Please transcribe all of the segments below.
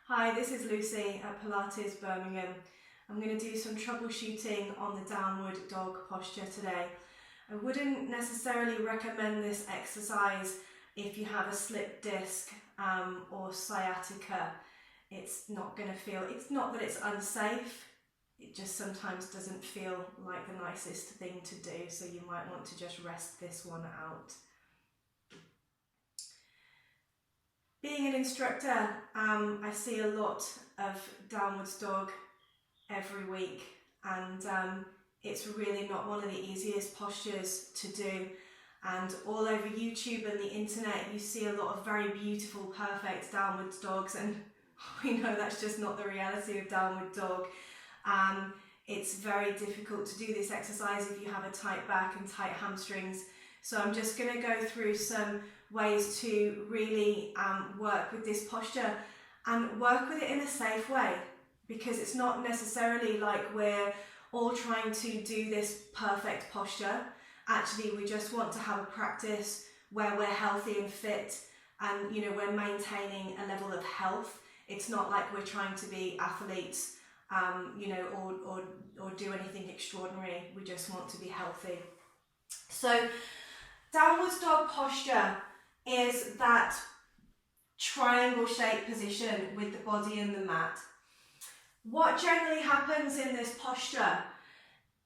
Hi, this is Lucy at Pilates Birmingham. I'm going to do some troubleshooting on the downward dog posture today. I wouldn't necessarily recommend this exercise if you have a slipped disc or sciatica. It's not that it's unsafe, it just sometimes doesn't feel like the nicest thing to do, so you might want to just rest this one out. Being an instructor, I see a lot of downwards dog every week, and it's really not one of the easiest postures to do. And all over YouTube and the internet, you see a lot of very beautiful, perfect downwards dogs, and we know that's just not the reality of downward dog. It's very difficult to do this exercise if you have a tight back and tight hamstrings. So I'm just going to go through some ways to really work with this posture and work with it in a safe way, because it's not necessarily like we're all trying to do this perfect posture. Actually, we just want to have a practice where we're healthy and fit, and we're maintaining a level of health. It's not like we're trying to be athletes or do anything extraordinary. We just want to be healthy. So downwards dog posture is that triangle shaped position with the body and the mat. What generally happens in this posture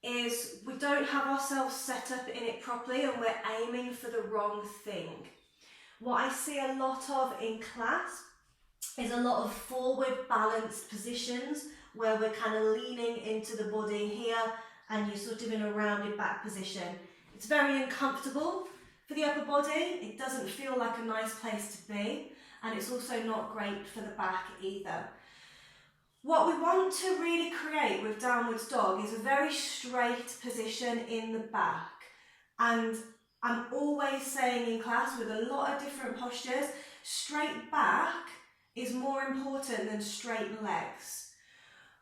is we don't have ourselves set up in it properly, and we're aiming for the wrong thing. What I see a lot of in class is a lot of forward balanced positions where we're kind of leaning into the body here, and you're sort of in a rounded back position. It's very uncomfortable for the upper body. It doesn't feel like a nice place to be, and it's also not great for the back either. What we want to really create with downwards dog is a very straight position in the back. And I'm always saying in class with a lot of different postures, straight back is more important than straight legs.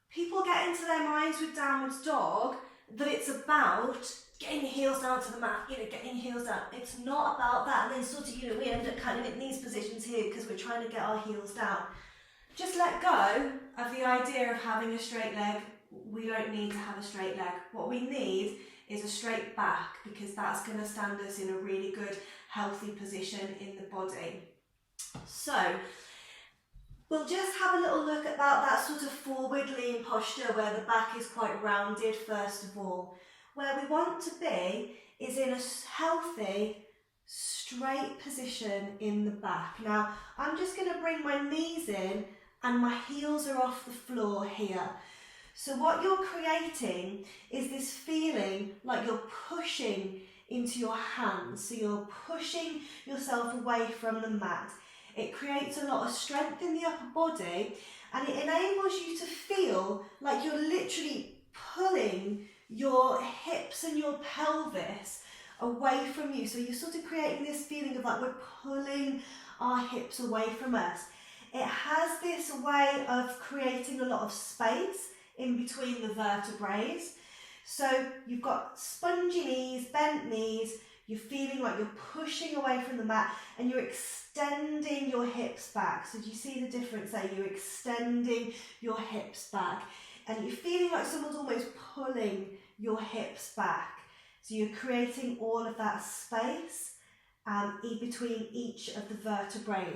People get into their minds with downwards dog that it's about getting your heels down to the mat, getting your heels down. It's not about that. And then sort of, we end up kind of in these positions here because we're trying to get our heels down. Just let go of the idea of having a straight leg. We don't need to have a straight leg. What we need is a straight back, because that's going to stand us in a really good, healthy position in the body. So we'll just have a little look at that sort of forward lean posture where the back is quite rounded first of all. Where we want to be is in a healthy, straight position in the back. Now, I'm just going to bring my knees in and my heels are off the floor here. So what you're creating is this feeling like you're pushing into your hands. So you're pushing yourself away from the mat. It creates a lot of strength in the upper body, and it enables you to feel like you're literally pulling your hips and your pelvis away from you. So you're sort of creating this feeling of like we're pulling our hips away from us. It has this way of creating a lot of space in between the vertebrae. So you've got spongy knees, bent knees, you're feeling like you're pushing away from the mat, and you're extending your hips back. So do you see the difference there? You're extending your hips back, and you're feeling like someone's almost pulling your hips back. So you're creating all of that space in between each of the vertebrae.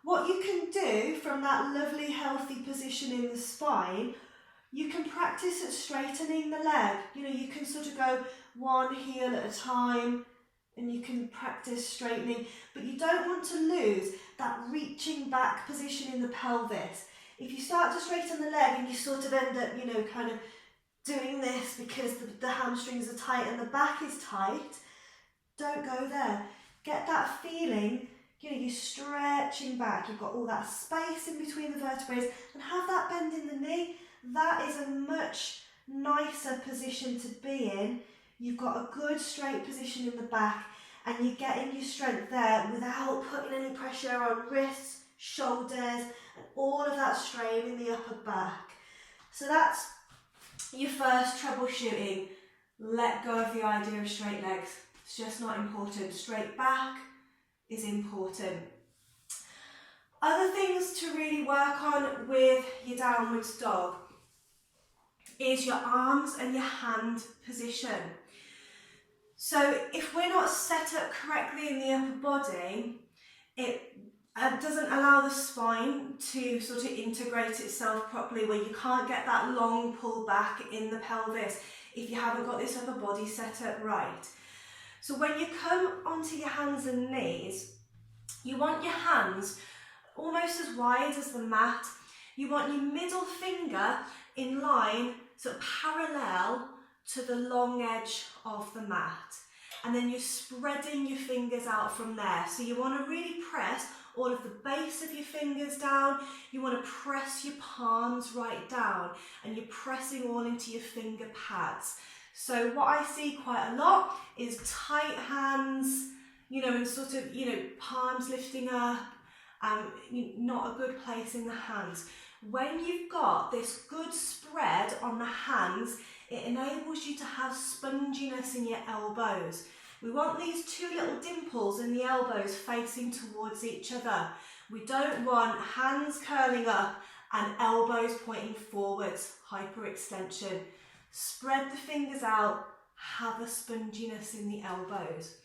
What you can do from that lovely healthy position in the spine, you can practice at straightening the leg. You can sort of go one heel at a time, and you can practice straightening, but you don't want to lose that reaching back position in the pelvis. If you start to straighten the leg and you sort of end up, kind of doing this because the hamstrings are tight and the back is tight, don't go there. Get that feeling, you're stretching back, you've got all that space in between the vertebrae, and have that bend in the knee. That is a much nicer position to be in. You've got a good straight position in the back, and you're getting your strength there without putting any pressure on wrists, shoulders, and all of that strain in the upper back. So that's your first troubleshooting. Let go of the idea of straight legs. It's just not important. Straight back is important. Other things to really work on with your downwards dog is your arms and your hand position. So if we're not set up correctly in the upper body, it doesn't allow the spine to sort of integrate itself properly, where you can't get that long pull back in the pelvis if you haven't got this upper body set up right. So when you come onto your hands and knees, you want your hands almost as wide as the mat. You want your middle finger in line, sort of parallel to the long edge of the mat. And then you're spreading your fingers out from there. So you want to really press all of the base of your fingers down. You want to press your palms right down, and you're pressing all into your finger pads. So what I see quite a lot is tight hands, you know, and sort of, you know, palms lifting up, not a good place in the hands. When you've got this good spread on the hands, it enables you to have sponginess in your elbows. We want these two little dimples in the elbows facing towards each other. We don't want hands curling up and elbows pointing forwards, hyperextension. Spread the fingers out, have a sponginess in the elbows.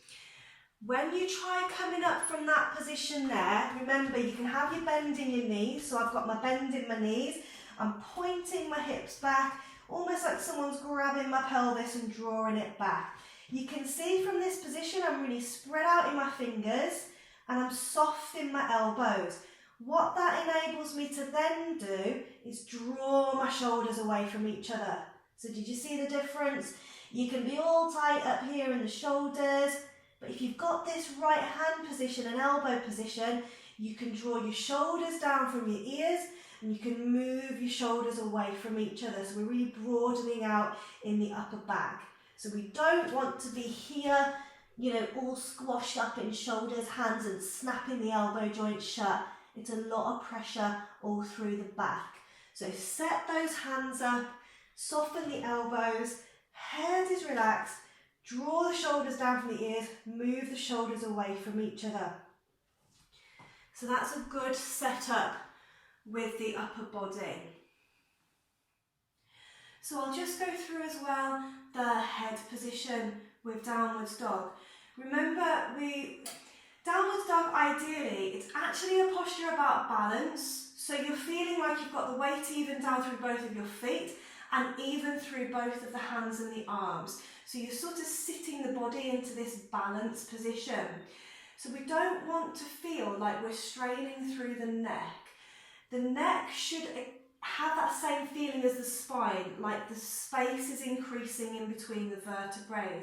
When you try coming up from that position there, remember you can have your bend in your knees. So I've got my bend in my knees. I'm pointing my hips back, almost like someone's grabbing my pelvis and drawing it back. You can see from this position I'm really spread out in my fingers and I'm soft in my elbows. What that enables me to then do is draw my shoulders away from each other. So did you see the difference? You can be all tight up here in the shoulders, but if you've got this right hand position and elbow position, you can draw your shoulders down from your ears and you can move your shoulders away from each other. So we're really broadening out in the upper back. So we don't want to be here, you know, all squashed up in shoulders, hands, and snapping the elbow joints shut. It's a lot of pressure all through the back. So set those hands up, soften the elbows, head is relaxed, draw the shoulders down from the ears, move the shoulders away from each other. So that's a good setup with the upper body. So I'll just go through as well the head position with downwards dog. Remember, downwards dog, ideally, it's actually a posture about balance. So you're feeling like you've got the weight even down through both of your feet and even through both of the hands and the arms. So you're sort of sitting the body into this balanced position. So we don't want to feel like we're straining through the neck. The neck should have that same feeling as the spine, like the space is increasing in between the vertebrae.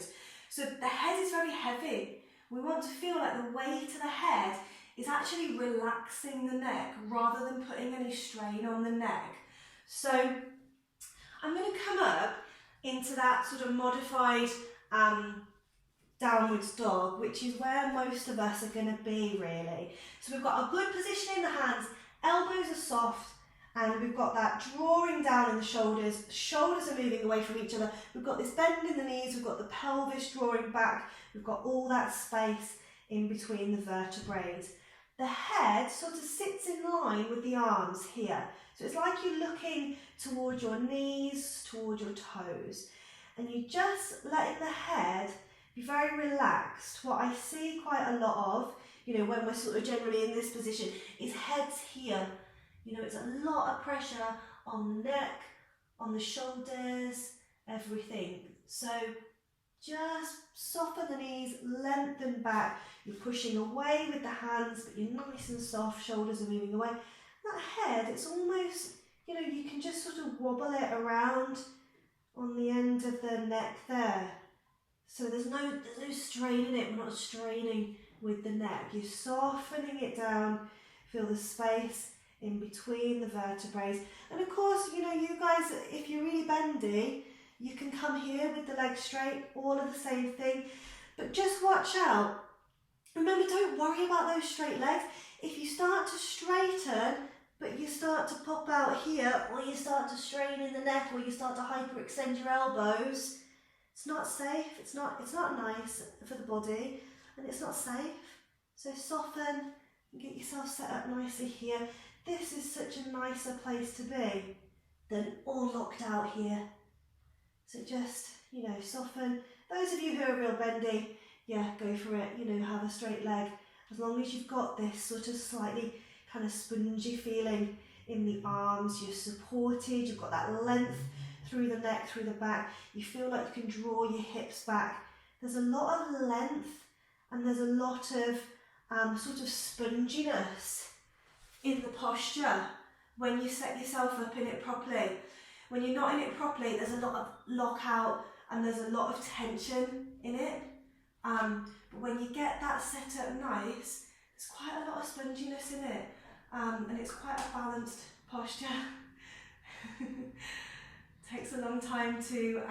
So the head is very heavy. We want to feel like the weight of the head is actually relaxing the neck rather than putting any strain on the neck. So I'm going to come up into that sort of modified downwards dog, which is where most of us are going to be really. So we've got a good position in the hands, elbows are soft, and we've got that drawing down in the shoulders are moving away from each other. We've got this bend in the knees, we've got the pelvis drawing back, we've got all that space in between the vertebrae. The head sort of sits in line with the arms here. So it's like you're looking towards your knees, towards your toes. And you just letting the head be very relaxed. What I see quite a lot of, you know, when we're sort of generally in this position, is heads here. You know, it's a lot of pressure on the neck, on the shoulders, everything. So just soften the knees, lengthen back. You're pushing away with the hands, but you're nice and soft, shoulders are moving away. That head, it's almost, you know, you can just sort of wobble it around on the end of the neck there. So there's no strain in it, we're not straining with the neck. You're softening it down, feel the space in between the vertebrae. And of course, you know, you guys, if you're really bendy, you can come here with the legs straight, all of the same thing. But just watch out. Remember, don't worry about those straight legs. If you start to straighten, but you start to pop out here, or you start to strain in the neck, or you start to hyperextend your elbows, it's not safe, it's not nice for the body, and it's not safe. So soften Get yourself set up nicely here. This is such a nicer place to be than all locked out here. So just, you know, soften. Those of you who are real bendy, yeah, go for it. You know, have a straight leg. As long as you've got this sort of slightly kind of spongy feeling in the arms, you're supported, you've got that length through the neck, through the back. You feel like you can draw your hips back. There's a lot of length and there's a lot of sort of sponginess in the posture when you set yourself up in it properly. When you're not in it properly, there's a lot of lockout and there's a lot of tension in it. But when you get that set up nice, there's quite a lot of sponginess in it, and it's quite a balanced posture. Takes a long time to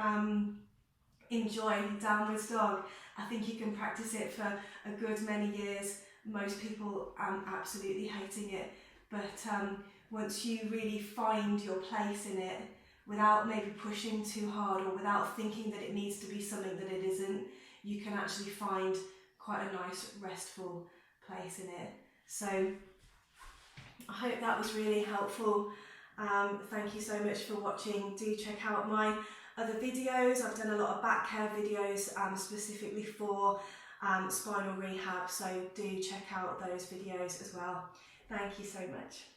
enjoy downwards dog. I think you can practice it for a good many years. Most people absolutely hating it, but once you really find your place in it, without maybe pushing too hard or without thinking that it needs to be something that it isn't, you can actually find quite a nice restful place in it. So I hope that was really helpful. Thank you so much for watching. Do check out my other videos. I've done a lot of back care videos specifically for spinal rehab, so do check out those videos as well. Thank you so much.